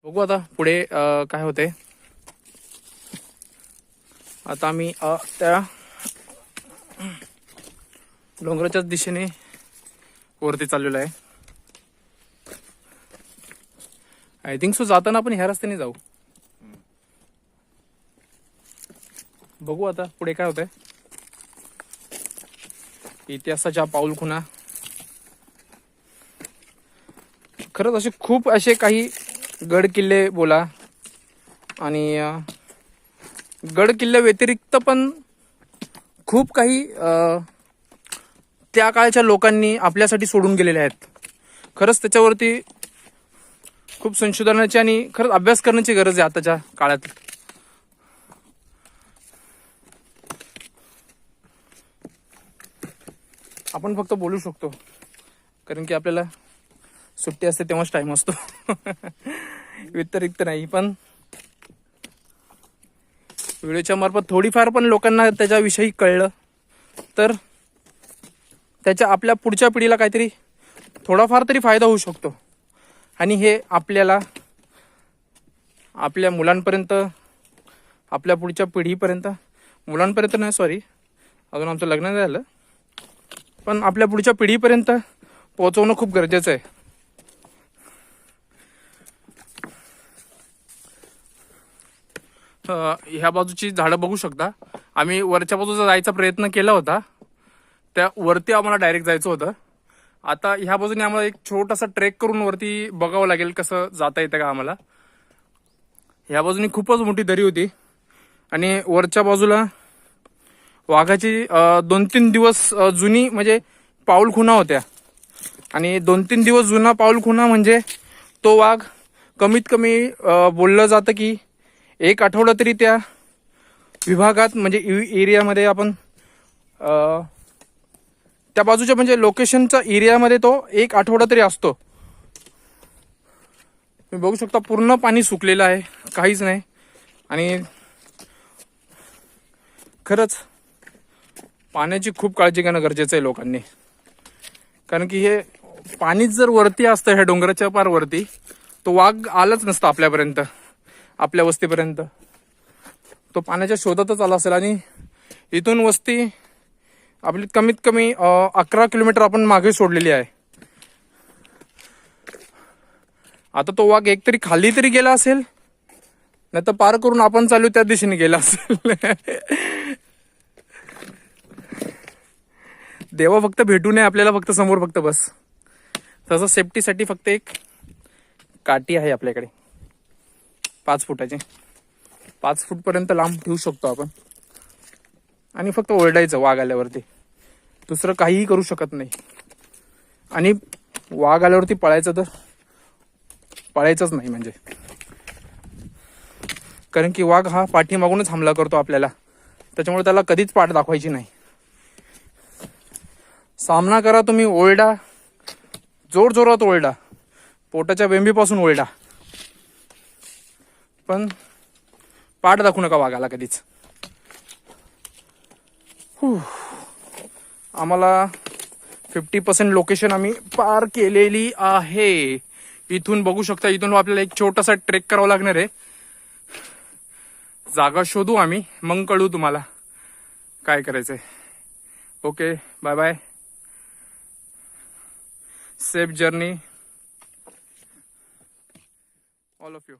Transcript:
बघू आता पुढे काय होते. आता आम्ही त्या डोंगराच्याच दिशेने वरती चाललेलो आहे. आय थिंक सो जाताना आपण ह्या रस्त्याने जाऊ. बघू आता पुढे काय होतंय. इतिहासाच्या पाऊलखुणा. खरंच असे खूप असे काही गड किल्ले बोला आणि गड किल्ल्या व्यतिरिक्त पण खूप काही त्या काळच्या लोकांनी आपल्यासाठी सोडून गेलेले आहेत. खरंच त्याच्यावरती खूप संशोधनाची आणि खरंच अभ्यास करण्याची गरज आहे आताच्या काळात. आपण फक्त बोलू शकतो कारण की आपल्याला सुट्टी असते तेव्हाच टाइम असतो. व्यतिरिक्त नाही. पण व्हिडिओच्या मार्फत थोडीफार पण लोकांना त्याच्याविषयी कळलं तर त्याच्या आपल्या पुढच्या पिढीला काहीतरी थोडाफार तरी फायदा होऊ शकतो. आणि हे आपल्याला आपल्या मुलांपर्यंत, आपल्या पुढच्या पिढीपर्यंत, मुलांपर्यंत नाही सॉरी, अजून आमचं लग्न नाही झालं, पण आपल्या पुढच्या पिढीपर्यंत पोहोचवणं खूप गरजेचं आहे. ह्या बाजूची झाडं बघू शकता. आम्ही वरच्या बाजूचा जायचा प्रयत्न केला होता. त्या वरती आम्हाला डायरेक्ट जायचं होतं. आता ह्या बाजूने आम्हाला एक छोटासा ट्रेक करून वरती बघावं लागेल कसं जाता येतं का आम्हाला. ह्या बाजूने खूपच मोठी दरी होती आणि वरच्या बाजूला वाघाची 2-3 दिवस जुनी म्हणजे पाऊलखुणा होत्या. आणि 2-3 दिवस जुना पाऊलखुणा म्हणजे तो वाघ कमीत कमी बोललं जातं की 1 आठवडा तरी त्या विभागात म्हणजे एरियामध्ये आपण त्या बाजूच्या म्हणजे लोकेशनच्या एरियामध्ये तो 1 आठवडा तरी असतो. तुम्ही बघू शकता पूर्ण पाणी सुकलेलं आहे, काहीच नाही. आणि खरंच पाण्याची खूप काळजी घेणं गरजेचं आहे लोकांनी. कारण की हे पाणीच जर वरती असतं ह्या डोंगराच्या पार वरती तो वाघ आलाच नसतं आपल्यापर्यंत, आपल्या वस्तीपर्यंत. तो पाण्याच्या शोधातच आला असेल. आणि इथून वस्ती आपली कमीत कमी 11 किलोमीटर आपण मागे सोडलेली आहे. आता तो वाघ एकतरी खाली तरी गेला असेल, नाही तर पार करून आपण चालू त्या दिशेने गेला असेल. देवा फक्त भेटू नये आपल्याला, फक्त समोर फक्त बस. तसं सेफ्टीसाठी फक्त एक काठी आहे आपल्याकडे 5 फुटाची. 5 फूटपर्यंत लांब ठेवू शकतो आपण. आणि फक्त ओरडायचं वाघ आल्यावरती, दुसरं काहीही करू शकत नाही. आणि वाघ आल्यावरती पळायचं तर पळायचंच नाही म्हणजे. कारण की वाघ हा पाठीमागूनच हमला करतो आपल्याला, त्याच्यामुळे त्याला कधीच पाठ दाखवायची नाही. सामना करा तुम्ही, ओरडा, जोर जोरात ओरडा, पोटाच्या बेंबीपासून ओरडा, पण पाठ दाखवू नका वाघाला कधीच. आम्हाला 50% लोकेशन आम्ही पार केलेली आहे. इथून बघू शकता, इथून आपल्याला एक छोटासा ट्रेक करावा लागणार आहे. जागा शोधू आम्ही, मग कळू तुम्हाला काय करायचंय. Okay, bye bye, safe journey all of you.